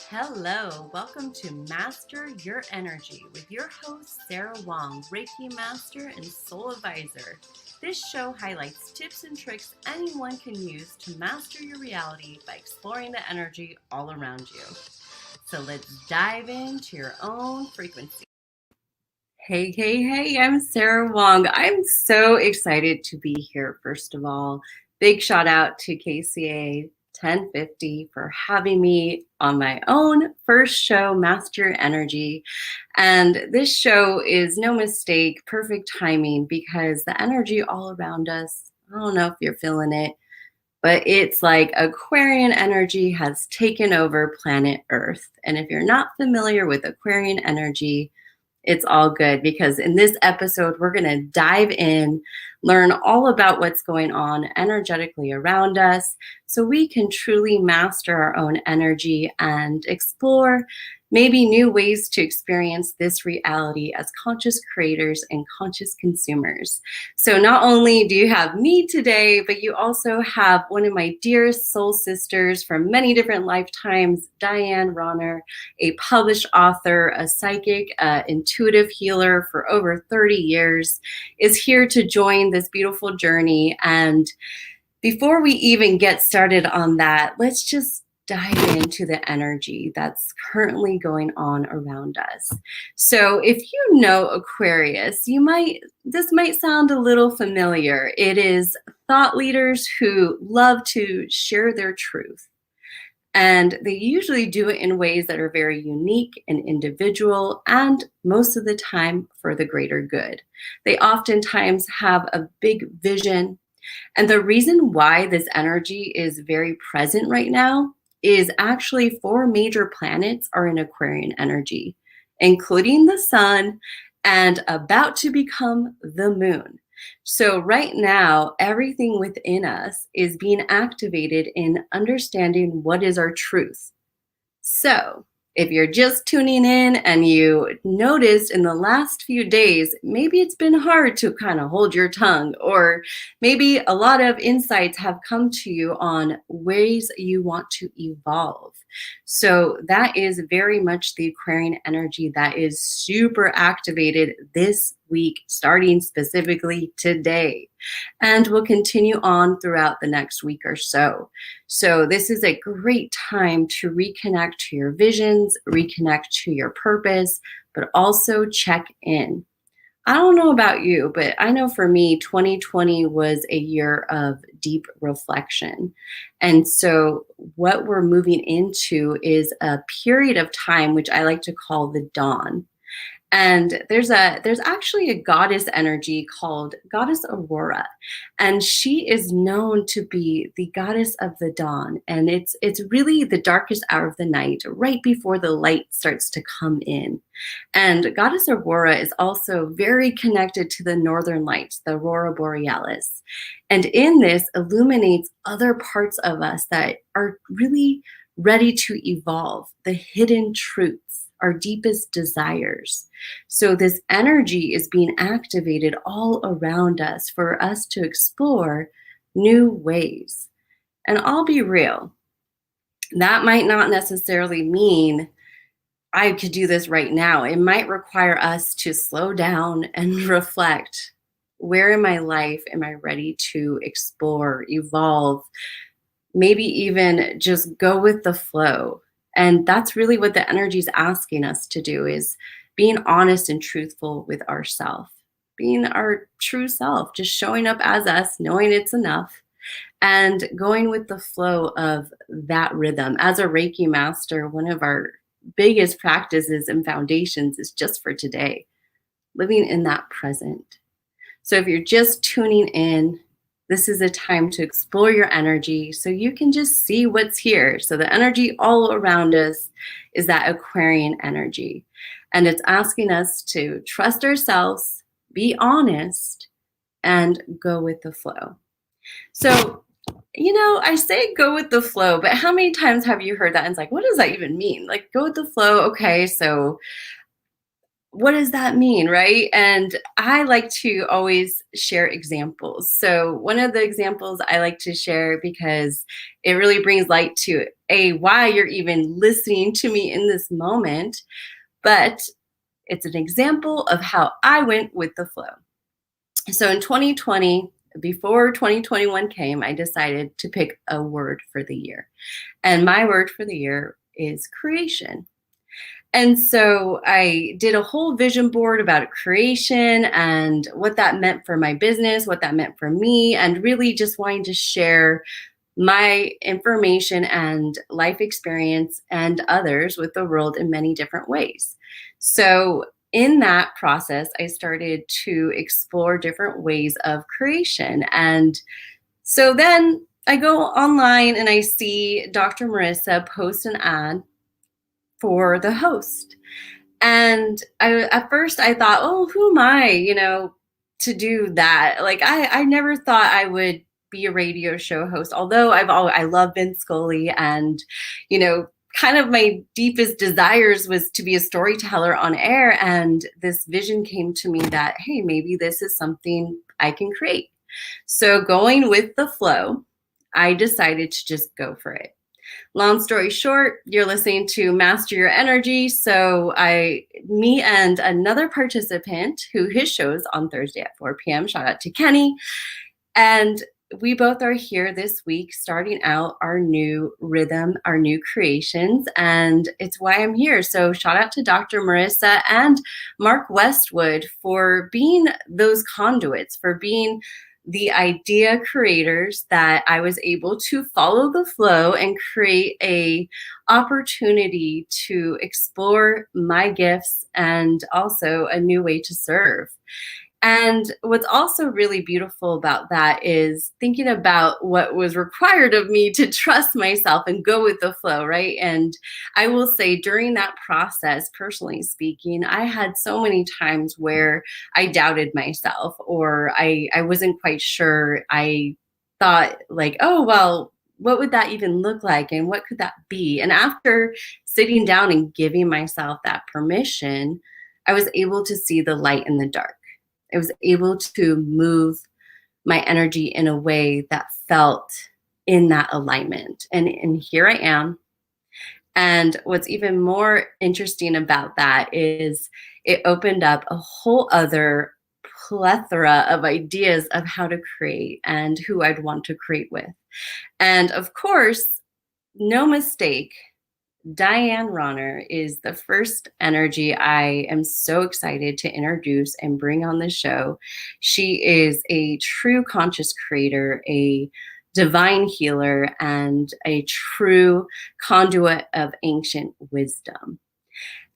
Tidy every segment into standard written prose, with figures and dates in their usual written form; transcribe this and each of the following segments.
Hello, welcome to Master Your Energy with your host, Sara Wong, Reiki Master and Soul Advisor. This show highlights tips and tricks anyone can use to master your reality by exploring the energy all around you. So let's dive into your own frequency. Hey, I'm Sara Wong. I'm so excited to be here, first of all. Big shout out to KCAA 1050 for having me on my own first show, Master Your Energy. And this show is no mistake, perfect timing, because the energy all around us, I don't know if you're feeling it, but it's like Aquarian energy has taken over planet Earth. And if you're not familiar with Aquarian energy, it's all good, because in this episode, we're going to dive in, learn all about what's going on energetically around us so we can truly master our own energy and explore maybe new ways to experience this reality as conscious creators and conscious consumers. So not only do you have me today, but you also have one of my dearest soul sisters from many different lifetimes, Diane, a published author, a psychic, intuitive healer for over 30 years, is here to join this beautiful journey. And before we even get started on that, let's just dive into the energy that's currently going on around us. So if you know Aquarius, this might sound a little familiar. It is thought leaders who love to share their truth. And they usually do it in ways that are very unique and individual, and most of the time for the greater good. They oftentimes have a big vision. And the reason why this energy is very present right now is actually 4 major planets are in Aquarian energy, including the sun and about to become the moon. So right now, everything within us is being activated in understanding what is our truth. So if you're just tuning in and you noticed in the last few days, maybe it's been hard to kind of hold your tongue, or maybe a lot of insights have come to you on ways you want to evolve. So that is very much the Aquarian energy that is super activated this week, starting specifically today, and will continue on throughout the next week or so. So this is a great time to reconnect to your visions, reconnect to your purpose, but also check in. I don't know about you, but I know for me, 2020 was a year of deep reflection. And so what we're moving into is a period of time, which I like to call the dawn. And there's actually a goddess energy called Goddess Aurora, and she is known to be the goddess of the dawn. And it's really the darkest hour of the night, right before the light starts to come in. And Goddess Aurora is also very connected to the northern lights, the Aurora Borealis. And in this illuminates other parts of us that are really ready to evolve, the hidden truths, our deepest desires. So this energy is being activated all around us for us to explore new ways. And I'll be real, that might not necessarily mean I could do this right now. It might require us to slow down and reflect. Where in my life am I ready to explore, evolve, maybe even just go with the flow? And that's really what the energy is asking us to do, is being honest and truthful with ourselves, being our true self, just showing up as us, knowing it's enough, and going with the flow of that rhythm. As a Reiki master, one of our biggest practices and foundations is just for today, living in that present. So if you're just tuning in, this is a time to explore your energy so you can just see what's here. So the energy all around us is that Aquarian energy. And it's asking us to trust ourselves, be honest, and go with the flow. So, I say go with the flow, but how many times have you heard that? And it's like, what does that even mean? Like, go with the flow. Okay, so what does that mean, right? And I like to always share examples. So one of the examples I like to share, because it really brings light to why you're even listening to me in this moment, but it's an example of how I went with the flow. So in 2020, before 2021 came, I decided to pick a word for the year. And my word for the year is creation. And so I did a whole vision board about creation and what that meant for my business, what that meant for me, and really just wanting to share my information and life experience and others with the world in many different ways. So in that process, I started to explore different ways of creation. And so then I go online and I see Dr. Marissa post an ad for the host. And at first I thought, oh, who am I, to do that? Like I never thought I would be a radio show host, although I love Vince Scully, and kind of my deepest desires was to be a storyteller on air. And this vision came to me that, hey, maybe this is something I can create. So going with the flow, I decided to just go for it. Long story short, you're listening to Master Your Energy. So me and another participant who his show's on Thursday at 4 p.m. Shout out to Kenny. And we both are here this week starting out our new rhythm, our new creations, and it's why I'm here. So shout out to Dr. Marissa and Mark Westwood for being those conduits, for being the idea creators that I was able to follow the flow and create a opportunity to explore my gifts and also a new way to serve. And what's also really beautiful about that is thinking about what was required of me to trust myself and go with the flow, right? And I will say during that process, personally speaking, I had so many times where I doubted myself, or I wasn't quite sure. I thought like, oh, well, what would that even look like? And what could that be? And after sitting down and giving myself that permission, I was able to see the light in the dark. I was able to move my energy in a way that felt in that alignment. And here I am. And what's even more interesting about that is it opened up a whole other plethora of ideas of how to create and who I'd want to create with. And of course, no mistake, Diane Ronner is the first energy I am so excited to introduce and bring on the show. She is a true conscious creator, a divine healer, and a true conduit of ancient wisdom.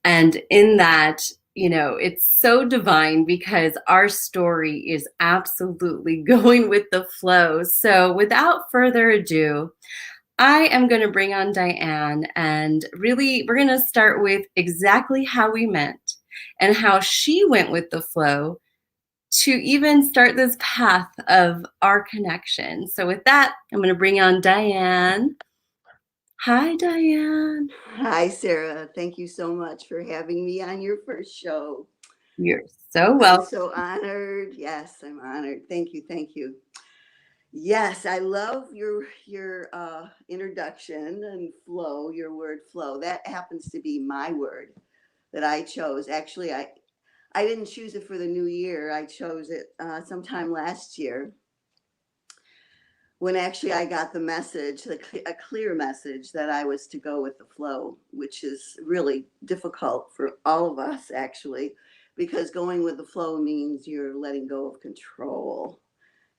And in that, it's so divine because our story is absolutely going with the flow. So without further ado, I am going to bring on Diane, and really we're going to start with exactly how we met and how she went with the flow to even start this path of our connection. So with that, I'm going to bring on Diane. Hi, Diane. Hi, Sarah. Thank you so much for having me on your first show. You're so welcome. I'm so honored. Yes, I'm honored. Thank you. Thank you. Yes, I love your introduction and flow, your word flow. That happens to be my word that I chose. Actually, I didn't choose it for the new year. I chose it sometime last year when actually I got the message, a clear message that I was to go with the flow, which is really difficult for all of us actually, because going with the flow means you're letting go of control.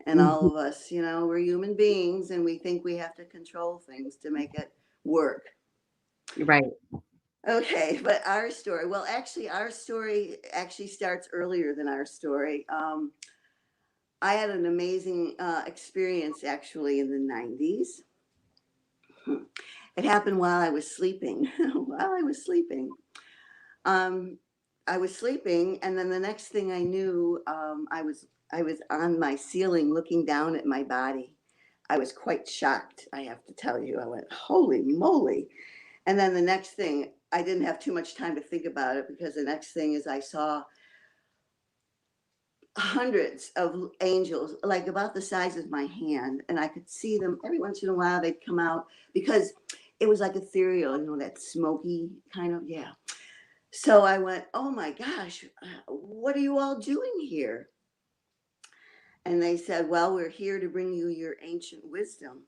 And all of us, we're human beings and we think we have to control things to make it work. Right. Okay, but our story, our story actually starts earlier than our story. I had an amazing experience actually in the 90s. It happened while I was sleeping. I was sleeping, and then the next thing I knew, I was on my ceiling looking down at my body. I was quite shocked, I have to tell you. I went, holy moly. And then the next thing, I didn't have too much time to think about it, because the next thing is I saw hundreds of angels, like about the size of my hand, and I could see them every once in a while. They'd come out, because it was like ethereal, that smoky kind of, yeah. So I went, oh my gosh, what are you all doing here? And they said, well, we're here to bring you your ancient wisdom.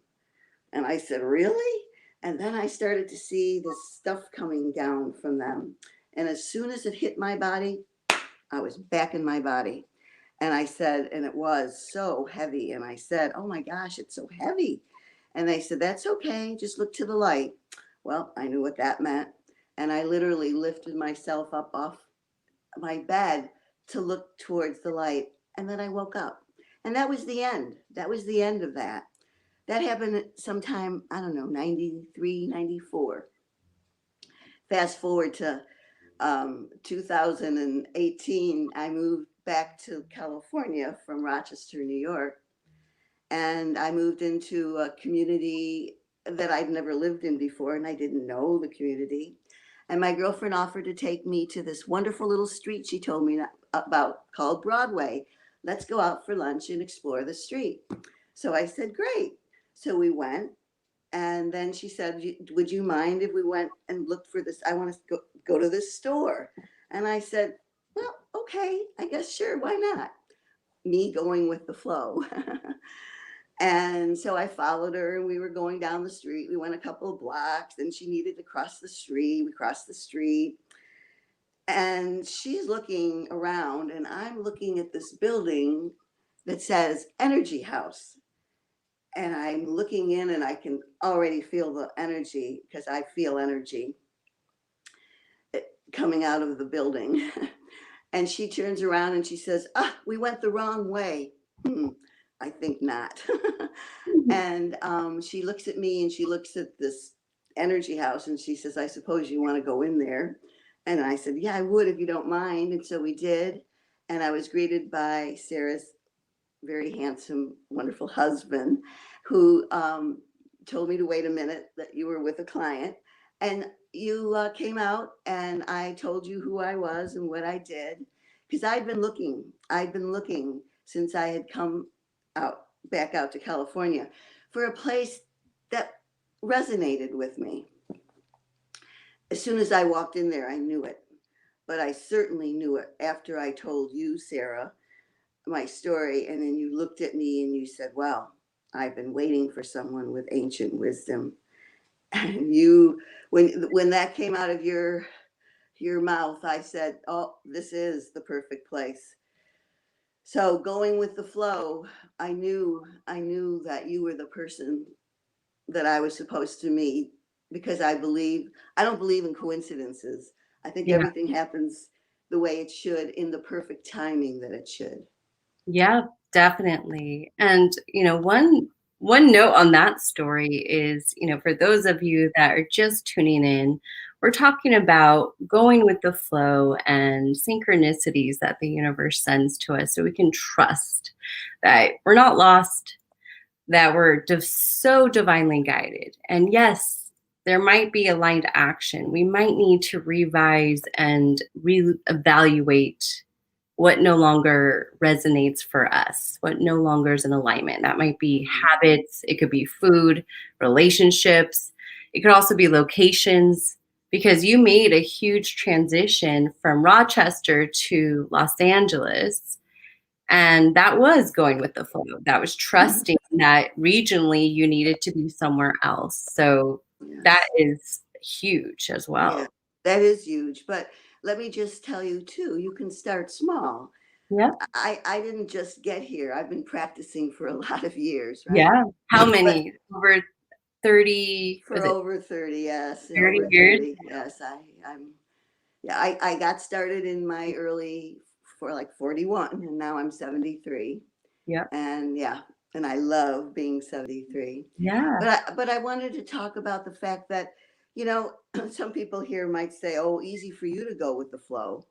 And I said, really? And then I started to see this stuff coming down from them. And as soon as it hit my body, I was back in my body. And I said, and it was so heavy. And I said, oh my gosh, it's so heavy. And they said, that's okay. Just look to the light. Well, I knew what that meant. And I literally lifted myself up off my bed to look towards the light. And then I woke up. And that was the end. That was the end of that. That happened sometime, I don't know, 93, 94. Fast forward to 2018, I moved back to California from Rochester, New York. And I moved into a community that I'd never lived in before, and I didn't know the community. And my girlfriend offered to take me to this wonderful little street she told me about called Broadway. Let's go out for lunch and explore the street. So I said, great. So we went. And then she said, would you mind if we went and looked for this? I want to go to this store. And I said, well, okay, I guess, sure, why not? Me going with the flow. And so I followed her, and we were going down the street. We went a couple of blocks, and she needed to cross the street. We crossed the street. And she's looking around, and I'm looking at this building that says Energy Haus. And I'm looking in, and I can already feel the energy, because I feel energy coming out of the building. And she turns around and she says, we went the wrong way. I think not. And she looks at me, and she looks at this Energy Haus, and she says, I suppose you want to go in there. And I said, yeah, I would, if you don't mind. And so we did. And I was greeted by Sarah's very handsome, wonderful husband, who told me to wait a minute, that you were with a client. And you came out, and I told you who I was and what I did, because I'd been looking since I had come back out to California for a place that resonated with me. As soon as I walked in there, I knew it. But I certainly knew it after I told you, Sarah, my story. And then you looked at me and you said, well, I've been waiting for someone with ancient wisdom. And you, when that came out of your mouth, I said, oh, this is the perfect place. So going with the flow, I knew that you were the person that I was supposed to meet, because I don't believe in coincidences. I think everything happens the way it should, in the perfect timing that it should. Yeah, definitely. And, one note on that story is, for those of you that are just tuning in, we're talking about going with the flow and synchronicities that the universe sends to us, so we can trust that we're not lost, that we're so divinely guided. And yes, there might be aligned action. We might need to revise and reevaluate what no longer resonates for us, what no longer is in alignment. That might be habits, it could be food, relationships, it could also be locations, because you made a huge transition from Rochester to Los Angeles. And that was going with the flow. That was trusting that regionally you needed to be somewhere else. So that is huge as well. Yeah, that is huge. But let me just tell you too, you can start small. Yeah. I didn't just get here. I've been practicing for a lot of years, right? Yeah. How many? Over 30? For over 30, yes. 30 over years? 30, yes. I got started in my early, for like 41, and now I'm 73. Yeah. And and I love being 73. Yeah. But I wanted to talk about the fact that, some people here might say, oh, easy for you to go with the flow.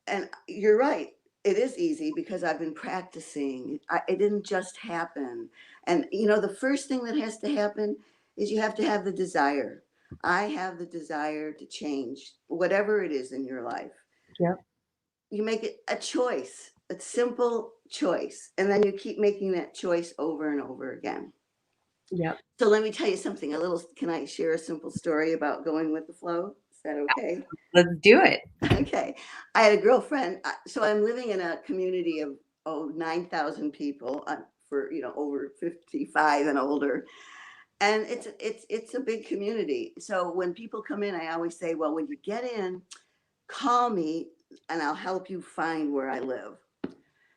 And you're right. It is easy, because I've been practicing. It didn't just happen. And, the first thing that has to happen is you have to have the desire. I have the desire to change whatever it is in your life. Yeah. You make it a choice, a simple choice. And then you keep making that choice over and over again. Yep. So let me tell you something, can I share a simple story about going with the flow? Is that okay? Let's do it. Okay. I had a girlfriend. So I'm living in a community of 9,000 people for, over 55 and older. And it's a big community. So when people come in, I always say, well, when you get in, call me and I'll help you find where I live.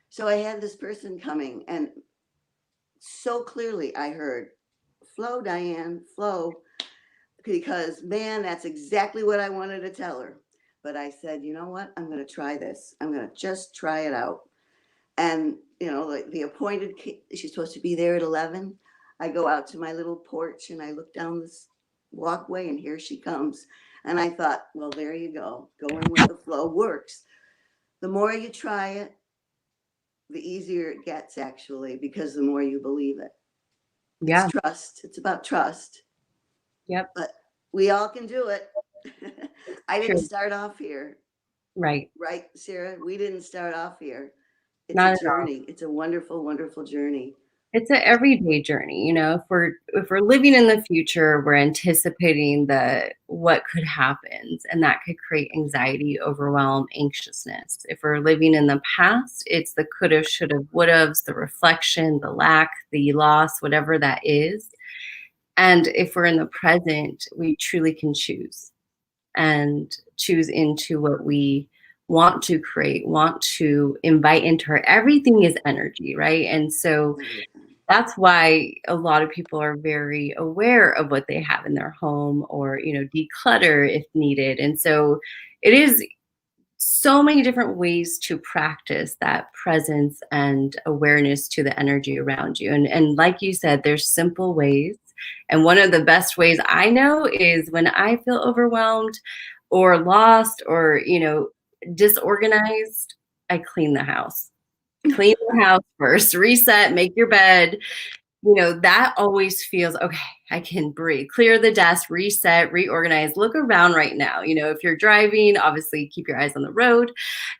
So I had this person coming, and so clearly I heard, flow, Diane, flow, because man, that's exactly what I wanted to tell her. But I said, you know what? I'm going to try this. I'm going to just try it out. And, the appointed, she's supposed to be there at 11. I go out to my little porch and I look down this walkway and here she comes. And I thought, well, there you go. Going with the flow works. The more you try it, the easier it gets, actually, because the more you believe it. Yeah. It's trust. It's about trust. Yep. But we all can do it. I didn't True. start off here. Right. Right, Sarah? We didn't start off here. It's Not a at all. journey. It's a wonderful, wonderful journey. It's an everyday journey. If we're living in the future, we're anticipating what could happen, and that could create anxiety, overwhelm, anxiousness. If we're living in the past, it's the coulda, shoulda, woulda, the reflection, the lack, the loss, whatever that is. And if we're in the present, we truly can choose and choose into what we want to create, want to invite into her. Everything is energy, right? And so that's why a lot of people are very aware of what they have in their home, or, declutter if needed. And so it is so many different ways to practice that presence and awareness to the energy around you. And like you said, there's simple ways. And one of the best ways I know is when I feel overwhelmed or lost or, disorganized, I clean the house. Clean the house first, reset, make your bed. That always feels okay. I can breathe, clear the desk, reset, reorganize, look around right now. If you're driving, obviously keep your eyes on the road.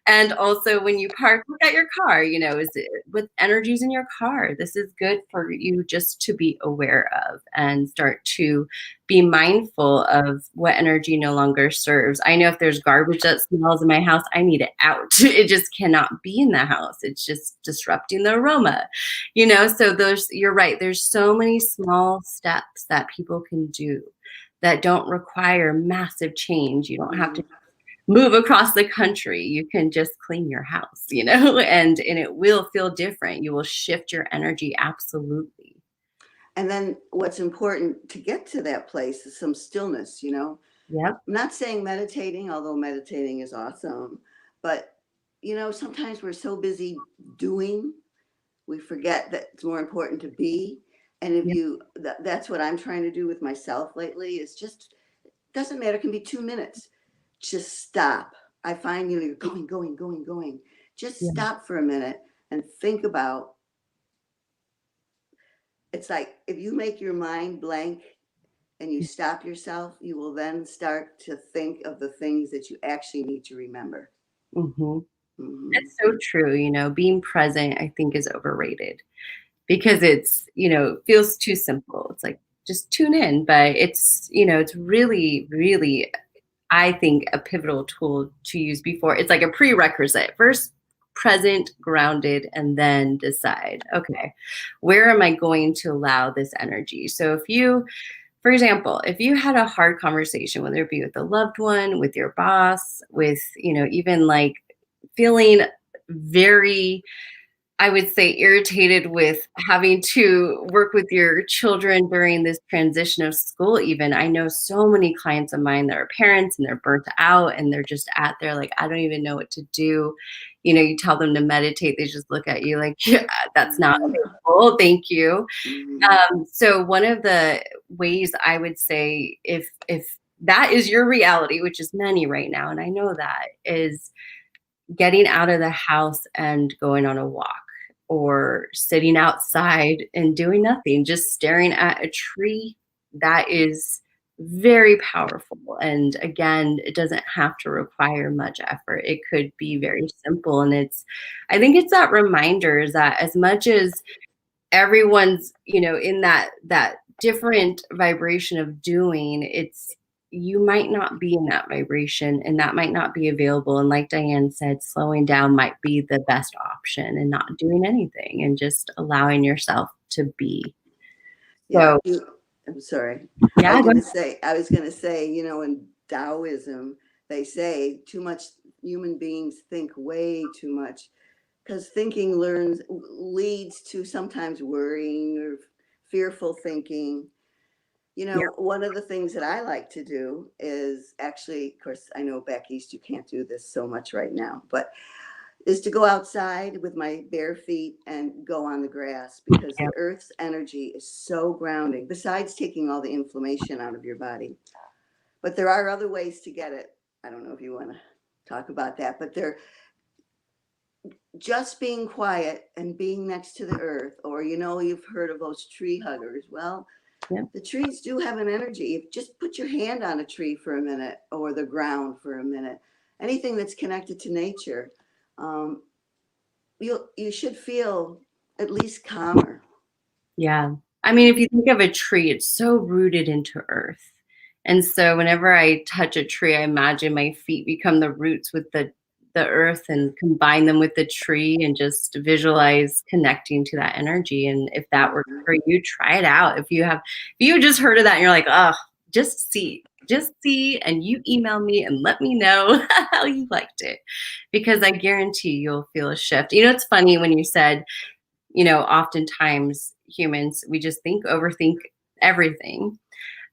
And also when you park, look at your car, is it with energies in your car? This is good for you just to be aware of and start to be mindful of what energy no longer serves. I know if there's garbage that smells in my house, I need it out. It just cannot be in the house. It's just disrupting the aroma, so you're right. There's so many small steps that people can do that don't require massive change. You don't have to move across the country. You can just clean your house, and it will feel different. You will shift your energy. Absolutely. And then what's important to get to that place is some stillness, Yep. I'm not saying meditating, although meditating is awesome, but sometimes we're so busy doing, we forget that it's more important to be. And if that's what I'm trying to do with myself lately, is just, doesn't matter, it can be 2 minutes. Just stop. I find you're going. Just stop for a minute and think about. It's like if you make your mind blank and you stop yourself, you will then start to think of the things that you actually need to remember. Mm-hmm. That's so true. Being present, I think, is overrated because it's, feels too simple. It's like, just tune in, but it's, it's really, really, I think, a pivotal tool to use before. It's like a prerequisite. First, present, grounded, and then decide, okay, where am I going to allow this energy? So if you, for example, if you had a hard conversation, whether it be with a loved one, with your boss, with, even like feeling very, I would say, irritated with having to work with your children during this transition of school. Even I know so many clients of mine that are parents and they're burnt out and they're just at there like, I don't even know what to do. You tell them to meditate, they just look at you like, yeah, that's not available. Thank you. So one of the ways I would say, if that is your reality, which is many right now, and I know that, is getting out of the house and going on a walk, or sitting outside and doing nothing, just staring at a tree. That is very powerful. And again, it doesn't have to require much effort. It could be very simple. And I think it's that reminder is that as much as everyone's, in that different vibration of doing. You might not be in that vibration, and that might not be available. And like Diane said, slowing down might be the best option, and not doing anything and just allowing yourself to be. Yeah, So, I'm sorry. yeah, I was going to say, in Taoism, they say too much, human beings think way too much, because thinking leads to sometimes worrying or fearful thinking. One of the things that I like to do is actually, of course, I know back east you can't do this so much right now, but is to go outside with my bare feet and go on the grass, because the earth's energy is so grounding, besides taking all the inflammation out of your body. But there are other ways to get it. I don't know if you want to talk about that, but they're just being quiet and being next to the earth, or, you've heard of those tree huggers. Well, the trees do have an energy. If just put your hand on a tree for a minute, or the ground for a minute, anything that's connected to nature, you should feel at least calmer. Yeah. I mean, if you think of a tree, it's so rooted into earth. And so whenever I touch a tree, I imagine my feet become the roots with the earth, and combine them with the tree, and just visualize connecting to that energy. And if that works for you, try it out. If you just heard of that and you're like, oh, just see, and you email me and let me know how you liked it, because I guarantee you'll feel a shift. It's funny when you said, oftentimes humans, we just overthink everything.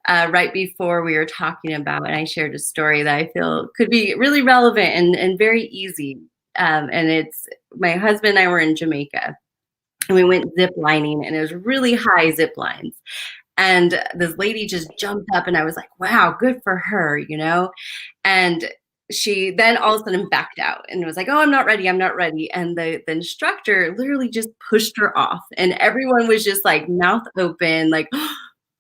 Right before we were talking about, and I shared a story that I feel could be really relevant and very easy. And it's my husband and I were in Jamaica, and we went zip lining, and it was really high zip lines. And this lady just jumped up, and I was like, wow, good for her, And she then all of a sudden backed out and was like, oh, I'm not ready. And the instructor literally just pushed her off, and everyone was just like mouth open, like,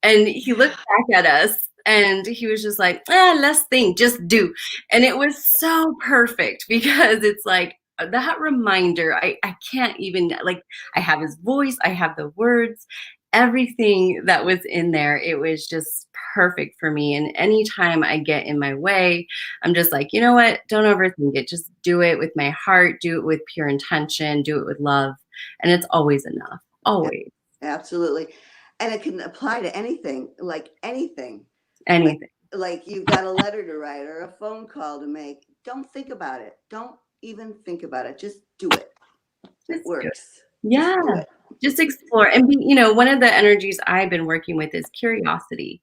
and he looked back at us, and he was just like, let's think, just do. And it was so perfect, because it's like that reminder, I can't even, like, I have his voice, I have the words, everything that was in there. It was just perfect for me. And anytime I get in my way, I'm just like, you know what? Don't overthink it. Just do it with my heart, do it with pure intention, do it with love. And it's always enough. Always. Absolutely. And it can apply to anything, like anything. Anything. Like you've got a letter to write or a phone call to make. Don't think about it. Don't even think about it. Just do it. It works. Yeah. Just explore. And one of the energies I've been working with is curiosity.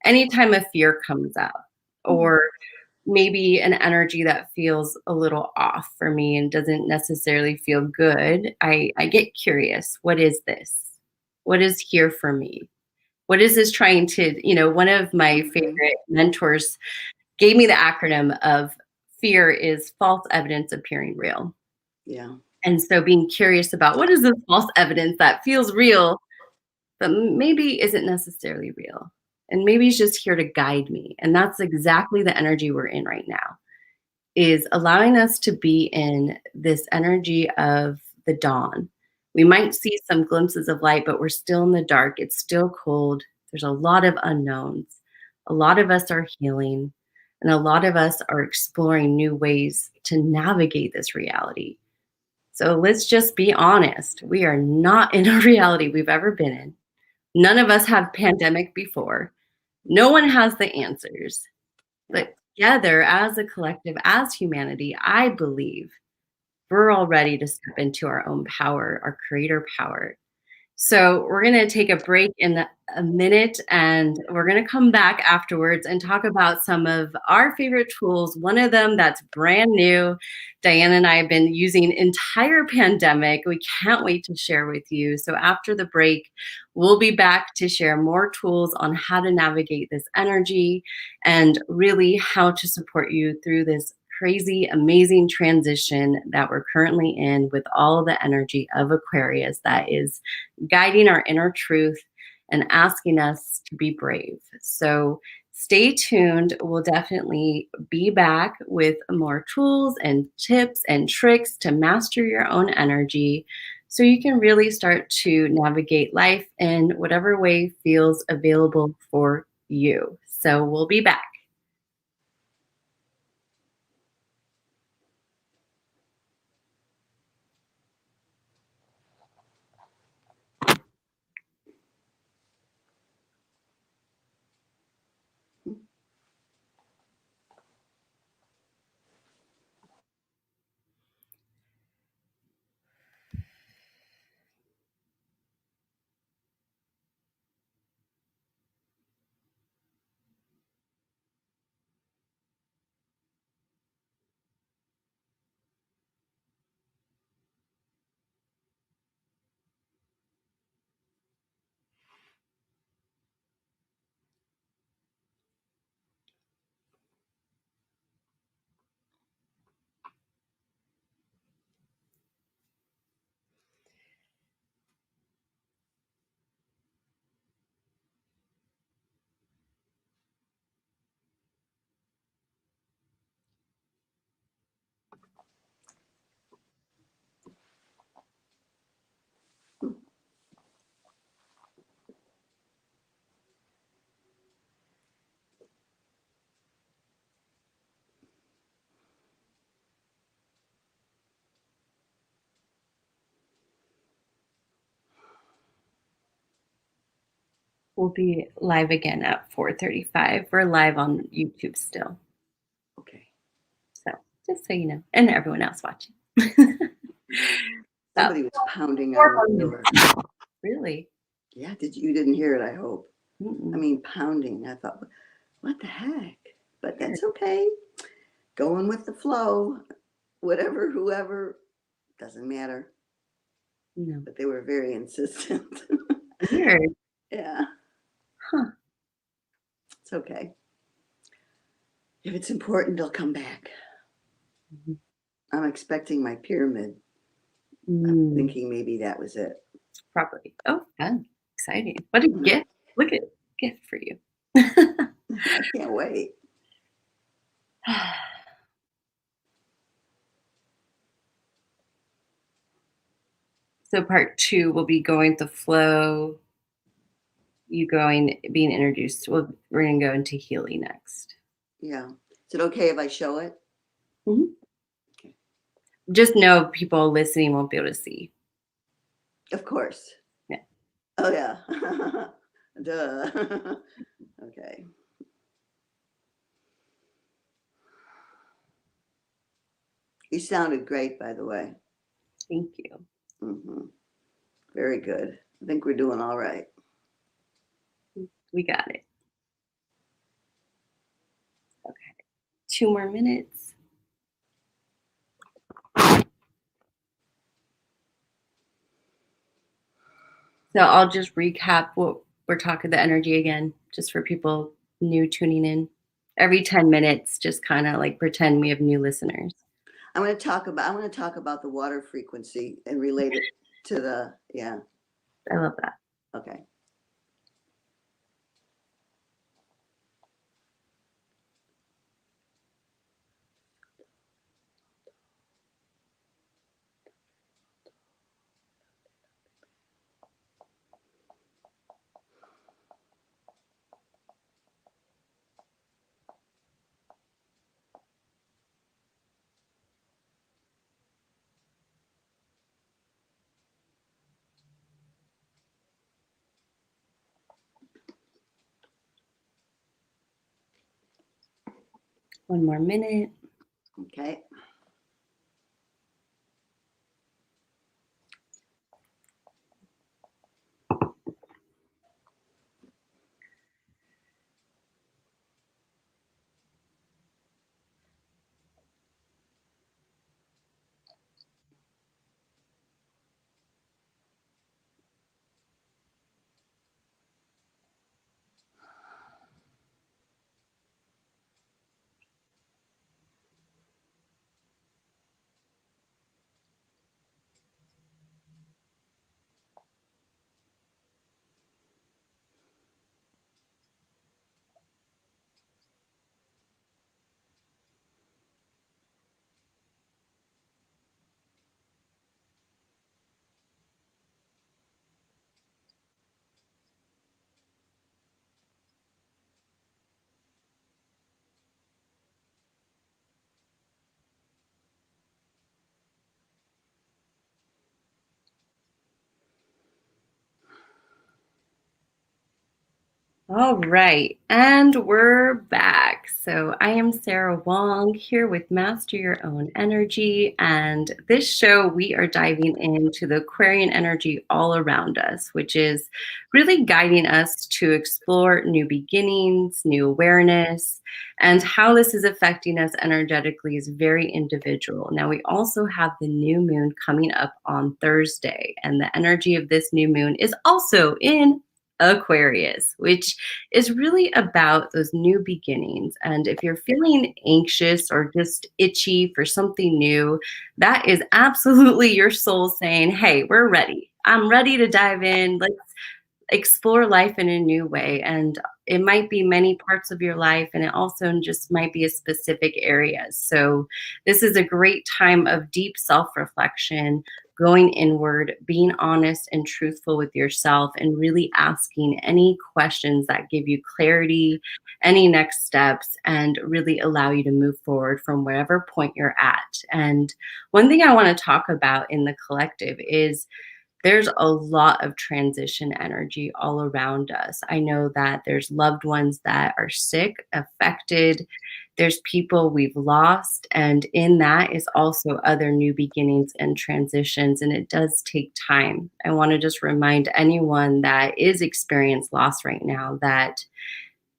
Anytime a fear comes up, or maybe an energy that feels a little off for me and doesn't necessarily feel good, I get curious. What is this? What is here for me? What is this trying to, one of my favorite mentors gave me the acronym of fear is false evidence appearing real. Yeah. And so being curious about what is this false evidence that feels real, but maybe isn't necessarily real. And maybe it's just here to guide me. And that's exactly the energy we're in right now, is allowing us to be in this energy of the dawn. We might see some glimpses of light, but we're still in the dark. It's still cold. There's a lot of unknowns. A lot of us are healing, and a lot of us are exploring new ways to navigate this reality. So let's just be honest. We are not in a reality we've ever been in. None of us have pandemic before. No one has the answers. But together, as a collective, as humanity, I believe we're all ready to step into our own power, our creator power. So we're going to take a break in a minute, and we're going to come back afterwards and talk about some of our favorite tools. One of them that's brand new, Diane and I have been using entire pandemic. We can't wait to share with you. So after the break, we'll be back to share more tools on how to navigate this energy and really how to support you through this crazy, amazing transition that we're currently in, with all the energy of Aquarius that is guiding our inner truth and asking us to be brave. So stay tuned. We'll definitely be back with more tools and tips and tricks to master your own energy. so you can really start to navigate life in whatever way feels available for you. So we'll be back. We'll be live again at 4:35. We're live on YouTube still. Okay. So just so you know, and everyone else watching. Somebody was pounding on the door. Really? Yeah, you didn't hear it, I hope. Mm-mm. I mean, pounding. I thought, what the heck? But that's okay. Going with the flow. Whatever, whoever, doesn't matter. No. But they were very insistent. Weird. Yeah. Huh. It's okay. If it's important, they'll come back. Mm-hmm. I'm expecting my pyramid. I'm thinking maybe that was it. Probably. Oh, fun. Exciting. What a gift. Look at gift for you. I can't wait. So part 2 will be going with the flow. You being introduced. We're going to go into healing next. Yeah. Is it okay if I show it? Mm-hmm. Okay. Just know people listening won't be able to see. Of course. Yeah. Oh, yeah. Duh. Okay. You sounded great, by the way. Thank you. Mm-hmm. Very good. I think we're doing all right. We got it. Okay. 2 more minutes. So I'll just recap what we're talking the energy again, just for people new tuning in. Every 10 minutes, just kind of like pretend we have new listeners. I want to talk about the water frequency and relate it to the, yeah. I love that. Okay. One more minute. Okay. All right, and we're back. So I am Sara Wong here with Master Your Own Energy, and this show we are diving into the Aquarian energy all around us, which is really guiding us to explore new beginnings, new awareness, and how this is affecting us energetically is very individual. Now we also have the new moon coming up on Thursday, and the energy of this new moon is also in Aquarius, which is really about those new beginnings. And if you're feeling anxious or just itchy for something new, that is absolutely your soul saying, hey, we're ready. I'm ready to dive in. Let's explore life in a new way. And it might be many parts of your life, and it also just might be a specific area. So this is a great time of deep self-reflection, going inward, being honest and truthful with yourself, and really asking any questions that give you clarity, any next steps, and really allow you to move forward from whatever point you're at. And one thing I want to talk about in the collective is there's a lot of transition energy all around us. I know that there's loved ones that are sick, affected. There's people we've lost. And in that is also other new beginnings and transitions. And it does take time. I want to just remind anyone that is experiencing loss right now that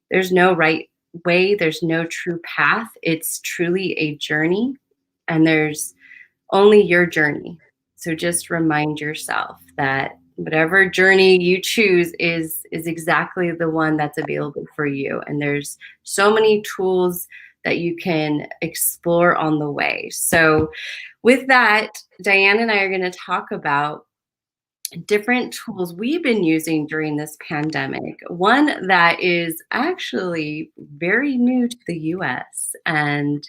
there's no right way, there's no true path. It's truly a journey. And there's only your journey. So just remind yourself that whatever journey you choose is exactly the one that's available for you. And there's so many tools that you can explore on the way. So with that, Diane and I are going to talk about different tools we've been using during this pandemic. One that is actually very new to the US, and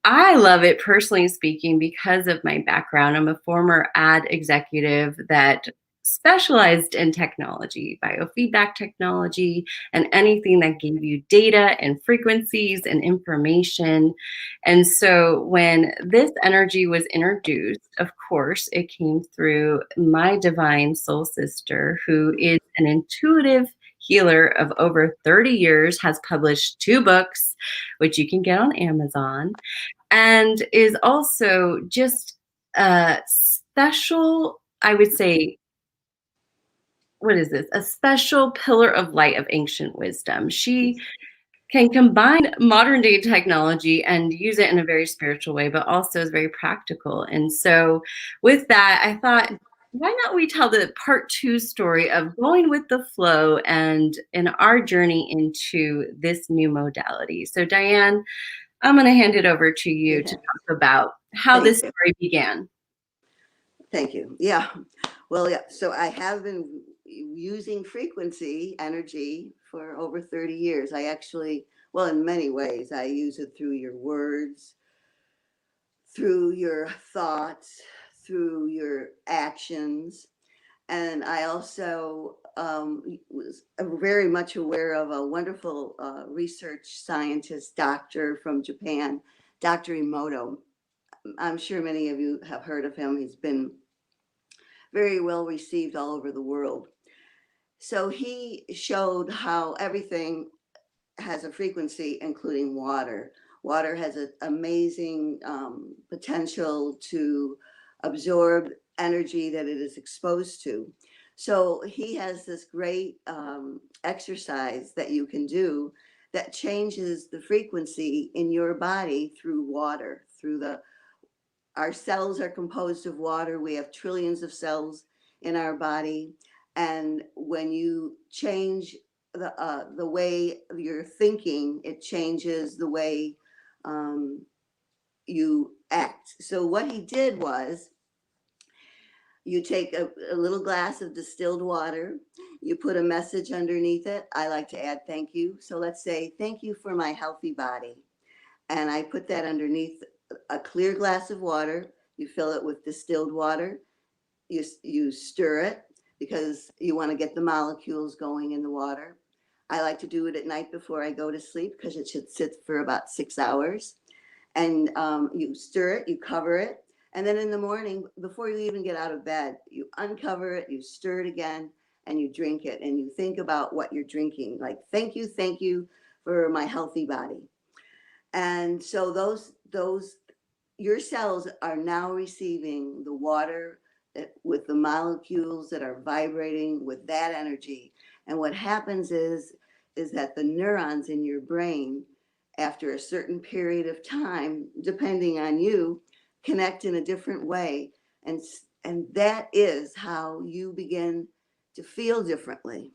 I love it, personally speaking, because of my background. I'm a former ad executive that specialized in technology, biofeedback technology, and anything that gave you data and frequencies and information. And so when this energy was introduced, of course, it came through my divine soul sister, who is an intuitive healer of over 30 years, has published 2 books, which you can get on Amazon, and is also just a special, I would say, what is this? A special pillar of light of ancient wisdom. She can combine modern day technology and use it in a very spiritual way, but also is very practical. And so with that, I thought, why not we tell the part 2 story of going with the flow and in our journey into this new modality. So Diane, I'm going to hand it over to you to talk about how this story began. Thank you. Yeah. Well, yeah. So I have been using frequency energy for over 30 years. I actually, well, in many ways, I use it through your words, through your thoughts, through your actions. And I also was very much aware of a wonderful research scientist, doctor from Japan, Dr. Emoto. I'm sure many of you have heard of him. He's been very well received all over the world. So he showed how everything has a frequency, including water. Water has an amazing potential to absorb energy that it is exposed to. So he has this great exercise that you can do that changes the frequency in your body through water, our cells are composed of water. We have trillions of cells in our body. And when you change the way you're thinking, it changes the way you act. So what he did was, you take a little glass of distilled water, you put a message underneath it. I like to add thank you. So let's say, thank you for my healthy body. And I put that underneath a clear glass of water. You fill it with distilled water. You stir it because you want to get the molecules going in the water. I like to do it at night before I go to sleep because it should sit for about 6 hours. And you stir it, you cover it. And then in the morning, before you even get out of bed, you uncover it, you stir it again, and you drink it and you think about what you're drinking. Like, thank you for my healthy body. And so those your cells are now receiving the water with the molecules that are vibrating with that energy. And what happens is that the neurons in your brain, after a certain period of time, depending on you, connect in a different way. And that is how you begin to feel differently.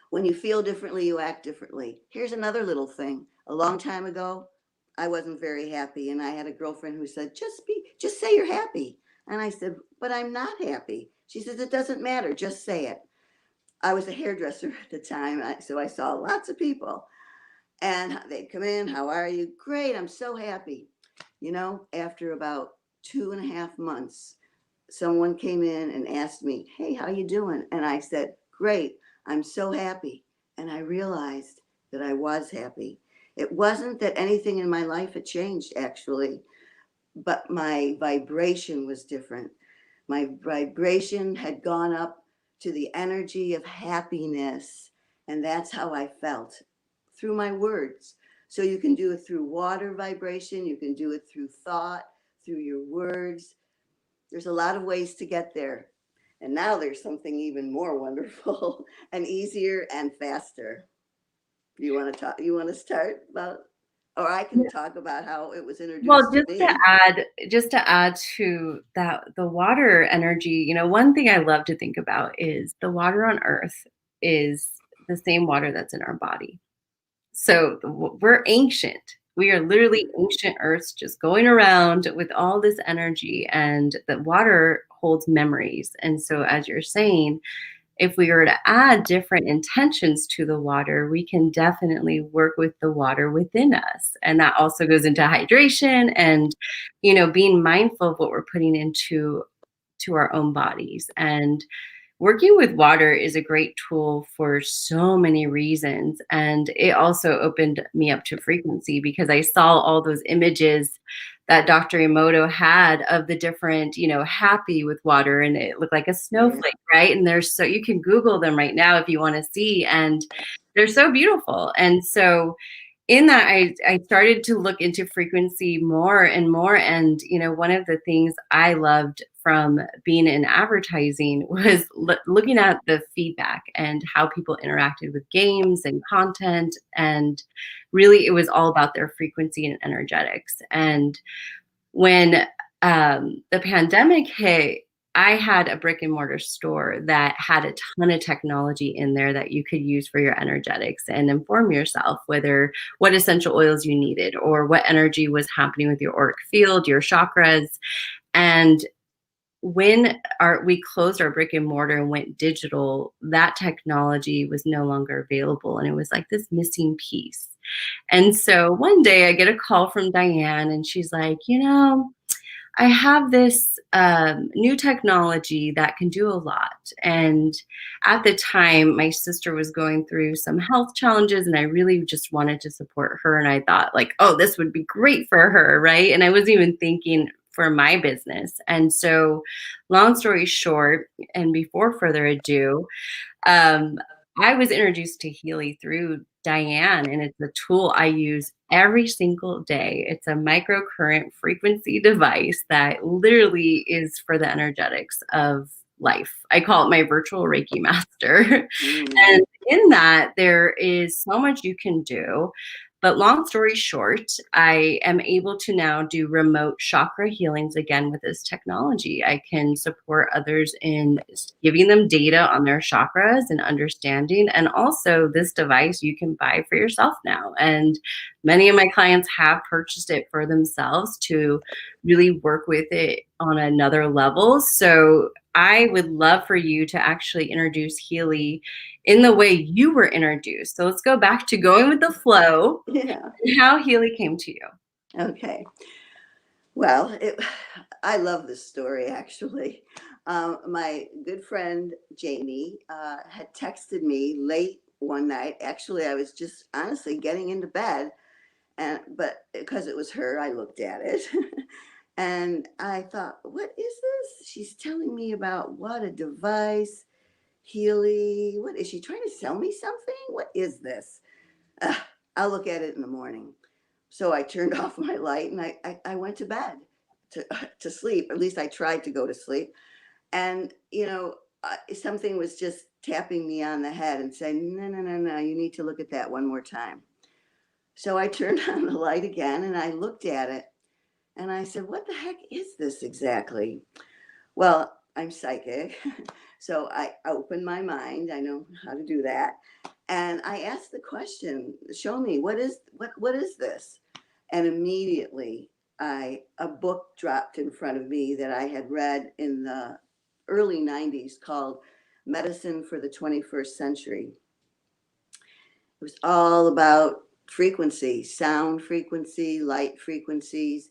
When you feel differently, you act differently. Here's another little thing. A long time ago, I wasn't very happy, and I had a girlfriend who said, just say you're happy. And I said, but I'm not happy. She says, it doesn't matter, just say it. I was a hairdresser at the time, so I saw lots of people. And they'd come in, how are you? Great, I'm so happy. After about 2.5 months, someone came in and asked me, hey, how you doing? And I said, great, I'm so happy. And I realized that I was happy. It wasn't that anything in my life had changed, actually, but my vibration was different. My vibration had gone up to the energy of happiness, and that's how I felt through my words. So you can do it through water vibration, you can do it through thought, through your words. There's a lot of ways to get there. And now there's something even more wonderful and easier and faster. You want to talk? You want to start about, or I can talk about how it was introduced Well, to me. just to add to that, the water energy, one thing I love to think about is the water on Earth is the same water that's in our body. So we're ancient. We are literally ancient Earths just going around with all this energy, and the water holds memories. And so, as you're saying, if we were to add different intentions to the water, we can definitely work with the water within us. And that also goes into hydration and, being mindful of what we're putting into our own bodies. And working with water is a great tool for so many reasons. And it also opened me up to frequency because I saw all those images that Dr. Emoto had of the different, happy with water, and it looked like a snowflake, right? And you can Google them right now if you want to see, and they're so beautiful. And so in that, I started to look into frequency more and more. And, one of the things I loved from being in advertising was looking at the feedback and how people interacted with games and content. And really, it was all about their frequency and energetics. And when the pandemic hit, I had a brick and mortar store that had a ton of technology in there that you could use for your energetics and inform yourself what essential oils you needed or what energy was happening with your auric field, your chakras. And when we closed our brick and mortar and went digital, that technology was no longer available. And it was like this missing piece. And so one day I get a call from Diane, and she's like, I have this new technology that can do a lot. And at the time, my sister was going through some health challenges, and I really just wanted to support her. And I thought, like, oh, this would be great for her, right? And I wasn't even thinking for my business. And so, long story short, and before further ado, I was introduced to Healy through Diane, and it's a tool I use every single day. It's a microcurrent frequency device that literally is for the energetics of life. I call it my virtual Reiki master. And in that, there is so much you can do. But long story short, I am able to now do remote chakra healings again with this technology. I can support others in giving them data on their chakras and understanding. And also, this device you can buy for yourself now. And many of my clients have purchased it for themselves to really work with it on another level. So I would love for you to actually introduce Healy in the way you were introduced. So let's go back to going with the flow and how Healy came to you. Okay. Well, I love this story, actually. My good friend Jamie had texted me late one night. Actually, I was just honestly getting into bed, but because it was her, I looked at it. And I thought, what is this? She's telling me about what a device. Healy, what is she trying to sell me something? What is this? I'll look at it in the morning. So I turned off my light and I went to bed to sleep. At least I tried to go to sleep. And, something was just tapping me on the head and saying, no, you need to look at that one more time. So I turned on the light again and I looked at it and I said, what the heck is this exactly? Well, I'm psychic. So I opened my mind. I know how to do that. And I asked the question, show me, what is this? And immediately a book dropped in front of me that I had read in the early 90s called Medicine for the 21st Century. It was all about frequency, sound frequency, light frequencies.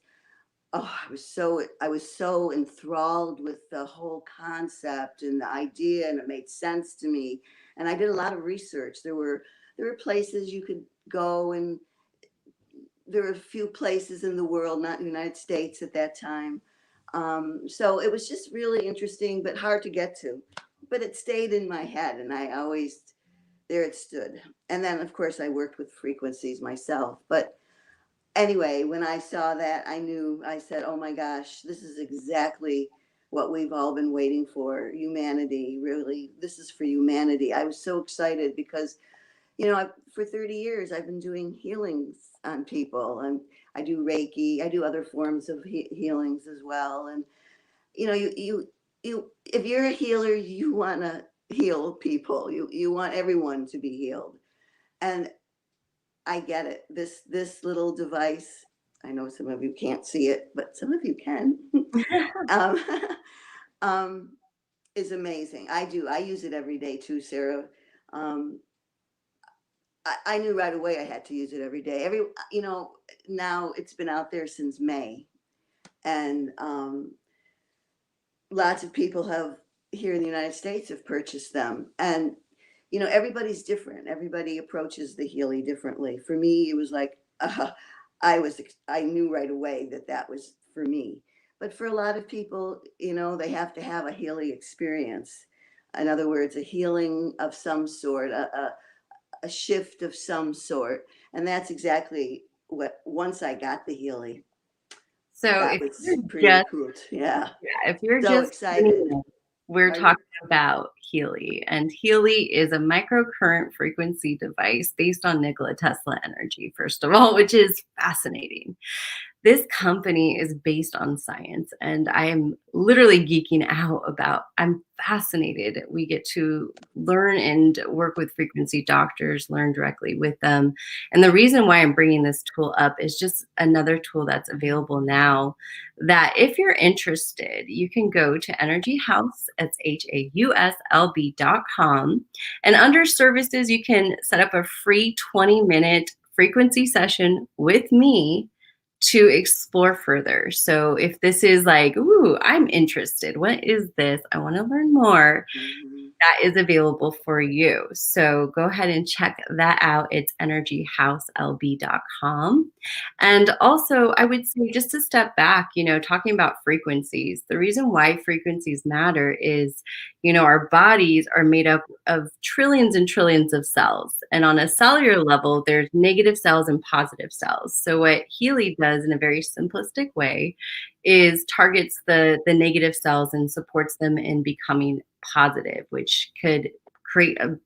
Oh, I was so enthralled with the whole concept and the idea, and it made sense to me. And I did a lot of research. There were places you could go, and there were a few places in the world, not in the United States at that time. So it was just really interesting, but hard to get to. But it stayed in my head, and there it stood. And then, of course, I worked with frequencies myself. But anyway, when I saw that, I said, oh my gosh, this is exactly what we've all been waiting for. Humanity, really, this is for humanity. I was so excited because, for 30 years, I've been doing healings on people, and I do Reiki. I do other forms of healings as well. And, you if you're a healer, you want to heal people. You want everyone to be healed. And I get it. This little device, I know some of you can't see it, but some of you can, is amazing. I use it every day too, Sarah. I knew right away I had to use it every day. Now it's been out there since May, and lots of people here in the United States have purchased them. And everybody's different. Everybody approaches the Healy differently. For me, it was like, I knew right away that was for me. But for a lot of people, they have to have a Healy experience. In other words, a healing of some sort, a shift of some sort. And that's exactly once I got the Healy. So that was pretty cool. Yeah. If you're so just excited. We're talking about Healy, and Healy is a microcurrent frequency device based on Nikola Tesla energy, first of all, which is fascinating. This company is based on science, and I am literally geeking out I'm fascinated. We get to learn and work with frequency doctors, learn directly with them. And the reason why I'm bringing this tool up is just another tool that's available now that if you're interested, you can go to Energy Haus, it's HAUSLB.com. And under services, you can set up a free 20-minute frequency session with me to explore further. So if this is like, ooh, I'm interested, what is this? I want to learn more. That is available for you. So go ahead and check that out. It's energyhauslb.com. And also, I would say, just to step back, talking about frequencies, the reason why frequencies matter is, our bodies are made up of trillions and trillions of cells. And on a cellular level, there's negative cells and positive cells. So what Healy does in a very simplistic way is targets the negative cells and supports them in becoming positive, which could create a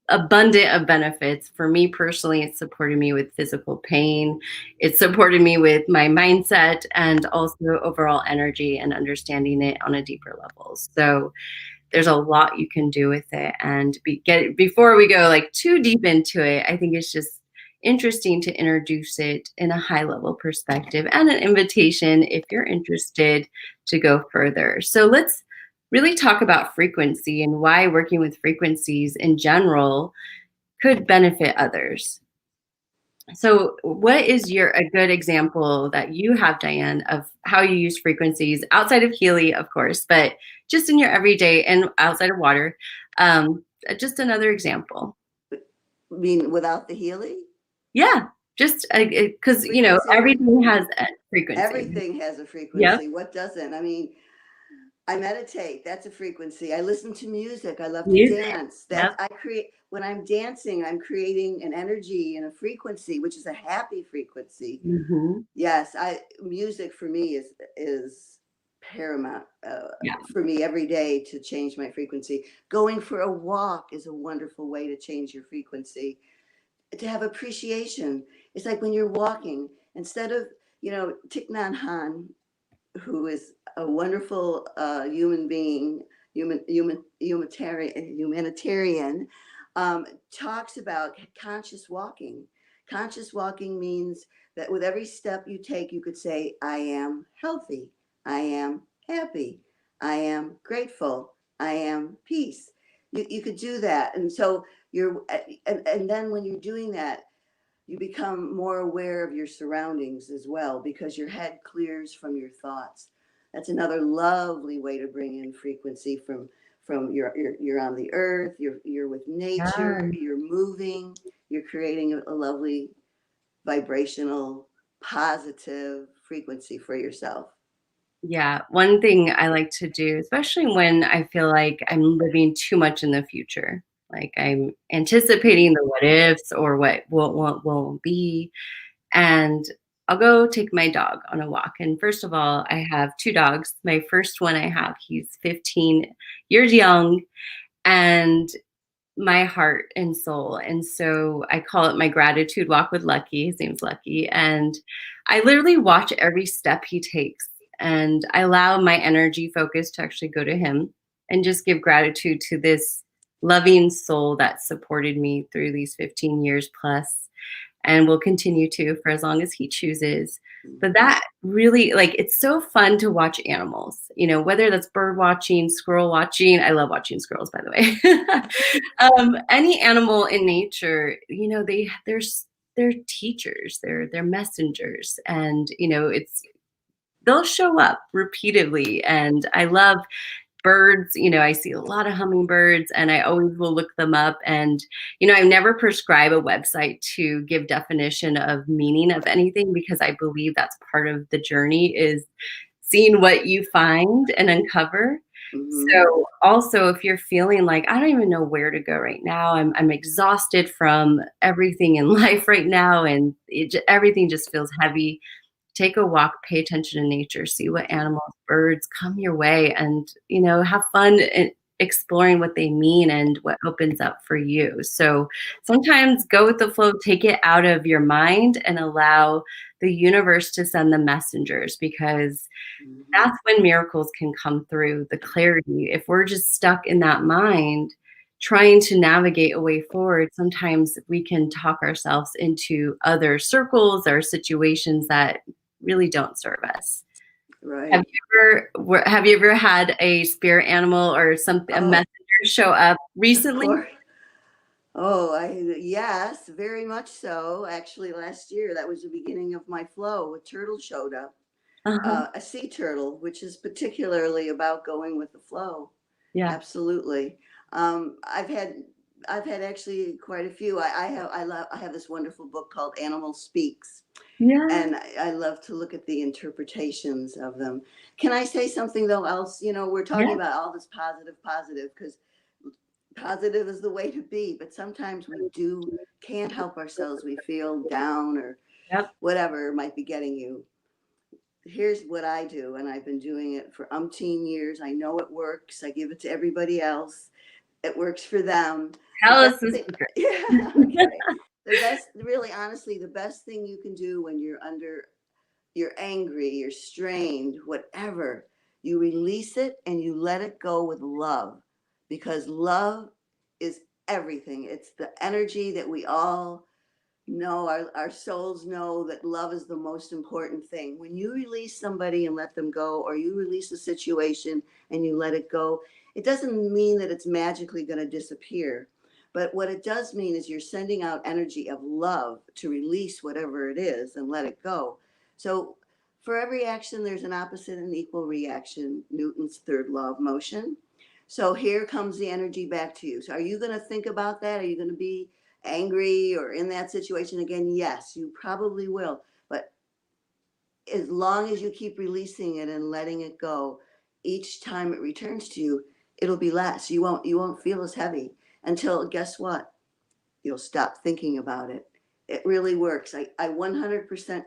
abundant of benefits. For me personally, it supported me with physical pain. It supported me with my mindset and also overall energy and understanding it on a deeper level. So there's a lot you can do with it. And before we go like too deep into it, I think it's just interesting to introduce it in a high level perspective and an invitation if you're interested to go further. So let's really talk about frequency and why working with frequencies in general could benefit others. So what is a good example that you have, Diane, of how you use frequencies outside of Healy, of course, but just in your everyday and outside of water? Just another example. I mean, without the Healy? Yeah, just because, everything has a frequency. Everything has a frequency. Yep. What doesn't? I mean, I meditate. That's a frequency. I listen to music. I love to Music. dance. Yep. I create, when I'm dancing, I'm creating an energy and a frequency, which is a happy frequency. Mm-hmm. Yes, music for me is paramount Yeah. for me every day to change my frequency. Going for a walk is a wonderful way to change your frequency. To have appreciation. It's like when you're walking, instead of, Thich Nhat Hanh, who is a wonderful human being, humanitarian, talks about conscious walking. Conscious walking means that with every step you take, you could say, I am healthy, I am happy, I am grateful, I am peace. You could do that. And so and then when you're doing that, you become more aware of your surroundings as well, because your head clears from your thoughts. That's another lovely way to bring in frequency from you're on the earth, you're with nature, Yeah. you're moving, you're creating a lovely vibrational positive frequency for yourself. Yeah, one thing I like to do, especially when I feel like I'm living too much in the future, like I'm anticipating the what ifs or what won't be, and I'll go take my dog on a walk. And first of all, I have two dogs. My first one I have, he's 15 years young, and my heart and soul. And so I call it my gratitude walk with Lucky. His name's Lucky. And I literally watch every step he takes. And I allow my energy focus to actually go to him and just give gratitude to this loving soul that supported me through these 15 years plus and will continue to for as long as he chooses. But that really, like, it's so fun to watch animals, whether that's bird watching, squirrel watching. I love watching squirrels, by the way. Any animal in nature, they're teachers, they're messengers, and they'll show up repeatedly. And I love birds. I see a lot of hummingbirds, and I always will look them up. And I never prescribe a website to give definition of meaning of anything, because I believe that's part of the journey, is seeing what you find and uncover. Mm-hmm. So also, if you're feeling like, I don't even know where to go right now, I'm exhausted from everything in life right now, and everything just feels heavy, take a walk, pay attention to nature, see what animals, birds come your way, and have fun in exploring what they mean and what opens up for you. So sometimes go with the flow, take it out of your mind and allow the universe to send the messengers, because that's when miracles can come through, the clarity. If we're just stuck in that mind trying to navigate a way forward, sometimes we can talk ourselves into other circles or situations that really don't serve us. Right. Have you ever had a spirit animal or a messenger show up recently? Yes, very much so. Actually, last year, that was the beginning of my flow. A turtle showed up, a sea turtle, which is particularly about going with the flow. Yeah, absolutely. I've had actually quite a few. I have this wonderful book called Animal Speaks. yeah. And I love to look at the interpretations of them. Can I say something though else? We're talking about all this positive, because positive is the way to be, but sometimes we can't help ourselves. We feel down or whatever might be getting you. Here's what I do, and I've been doing it for umpteen years. I know it works. I give it to everybody else. It works for them. Tell us the secret. Yeah, okay. Really honestly, the best thing you can do when you're angry, you're strained, whatever, you release it and you let it go with love, because love is everything. It's the energy that we all know, our souls know, that love is the most important thing. When you release somebody and let them go, or you release a situation and you let it go, it doesn't mean that it's magically going to disappear. But what it does mean is you're sending out energy of love to release whatever it is and let it go. So for every action, there's an opposite and equal reaction, Newton's third law of motion. So here comes the energy back to you. So are you going to think about that? Are you going to be angry or in that situation again? Yes, you probably will. But as long as you keep releasing it and letting it go, each time it returns to you, it'll be less. You won't feel as heavy until, guess what? You'll stop thinking about it. It really works. I 100%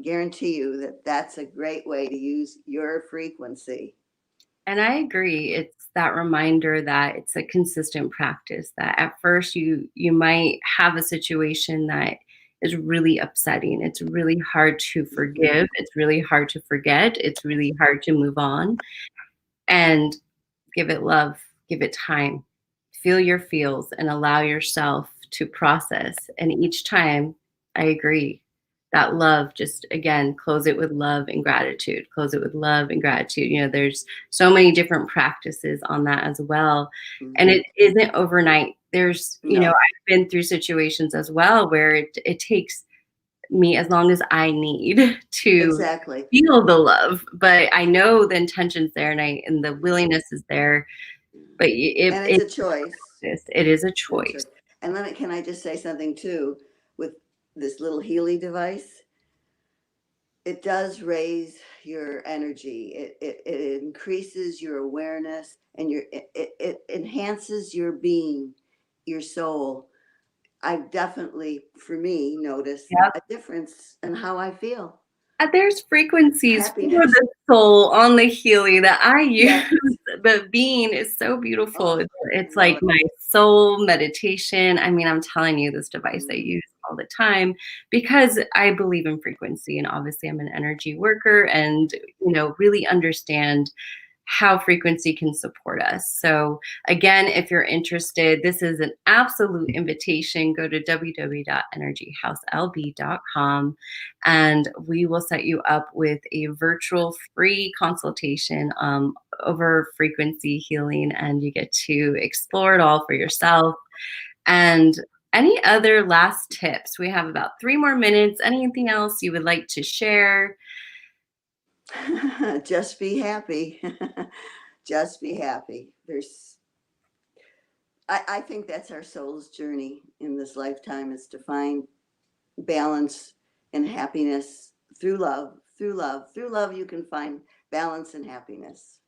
guarantee you that that's a great way to use your frequency. And I agree. It's that reminder that it's a consistent practice, that at first you might have a situation that is really upsetting. It's really hard to forgive. It's really hard to forget. It's really hard to move on. And give it love, give it time. Feel your feels and allow yourself to process. And each time, I agree, that love, just again, close it with love and gratitude. Close it with love and gratitude. You know, there's so many different practices on that as well. And it isn't overnight. There's, you know, I've been through situations as well where it takes me as long as I need to feel the love. But I know the intention's there and the willingness is there. But it's a choice. It is a choice. And can I just say something too? With this little Healy device, it does raise your energy. It increases your awareness, and it enhances your being, your soul. I've definitely, for me, noticed a difference in how I feel. There's frequencies for the soul on the Healy that I use. The being is so beautiful. It's like my soul meditation. I mean, I'm telling you, this device I use all the time because I believe in frequency, and obviously I'm an energy worker, and you know, really understand how frequency can support us. So again, if you're interested, this is an absolute invitation. Go to www.energyhouselb.com and we will set you up with a virtual free consultation over frequency healing, and you get to explore it all for yourself. And any other last tips? We have about 3 more minutes. Anything else you would like to share? Just be happy. Just be happy. I think that's our soul's journey in this lifetime, is to find balance and happiness through love. Through love, you can find balance and happiness.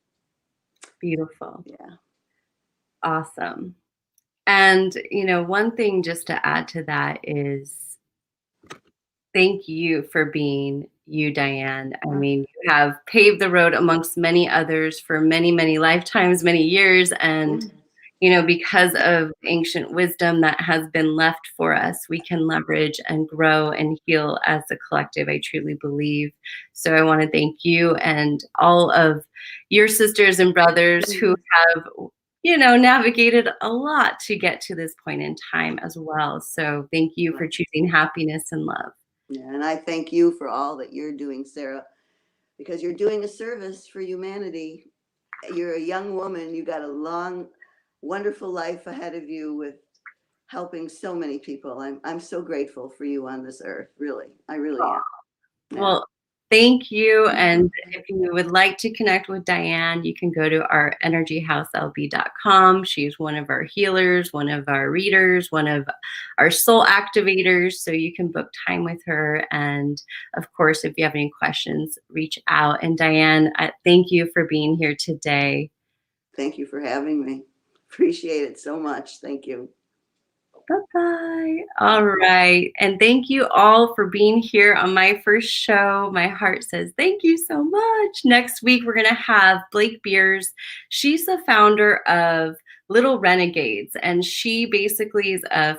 Beautiful. Yeah. Awesome. And, you know, one thing just to add to that is thank you for being you, Diane. I mean, you have paved the road amongst many others for many, many lifetimes, many years. And, you know, because of ancient wisdom that has been left for us, we can leverage and grow and heal as a collective, I truly believe. So I want to thank you and all of your sisters and brothers who have, you know, navigated a lot to get to this point in time as well. So thank you for choosing happiness and love. Yeah, and I thank you for all that you're doing, Sarah, because you're doing a service for humanity. You're a young woman. You got a long, wonderful life ahead of you with helping so many people. I'm so grateful for you on this earth. Really, I really am. Yeah. Well, thank you. And if you would like to connect with Diane, you can go to our energyhouselb.com. She's one of our healers, one of our readers, one of our soul activators. So you can book time with her. And of course, if you have any questions, reach out. And Diane, thank you for being here today. Thank you for having me. Appreciate it so much. Thank you. Bye-bye. All right. And thank you all for being here on my first show. My heart says thank you so much. Next week, we're going to have Blake Beers. She's the founder of Little Renegades, and she basically is a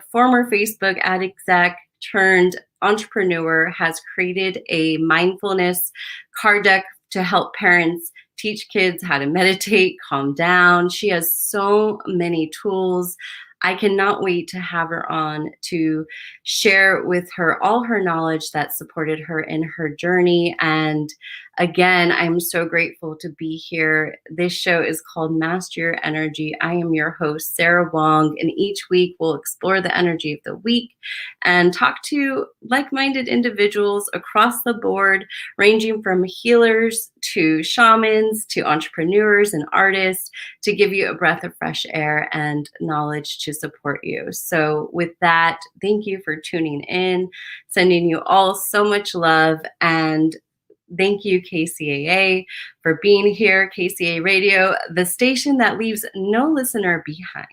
former Facebook ad exec turned entrepreneur, has created a mindfulness card deck to help parents teach kids how to meditate, calm down. She has so many tools. I cannot wait to have her on to share with her all her knowledge that supported her in her journey. And again, I'm so grateful to be here. This show is called Master Your Energy. I am your host, Sara Wong, and each week we'll explore the energy of the week and talk to like-minded individuals across the board, ranging from healers to shamans to entrepreneurs and artists, to give you a breath of fresh air and knowledge to support you. So with that, thank you for tuning in, sending you all so much love, and Thank you, KCAA, for being here. KCAA Radio, the station that leaves no listener behind.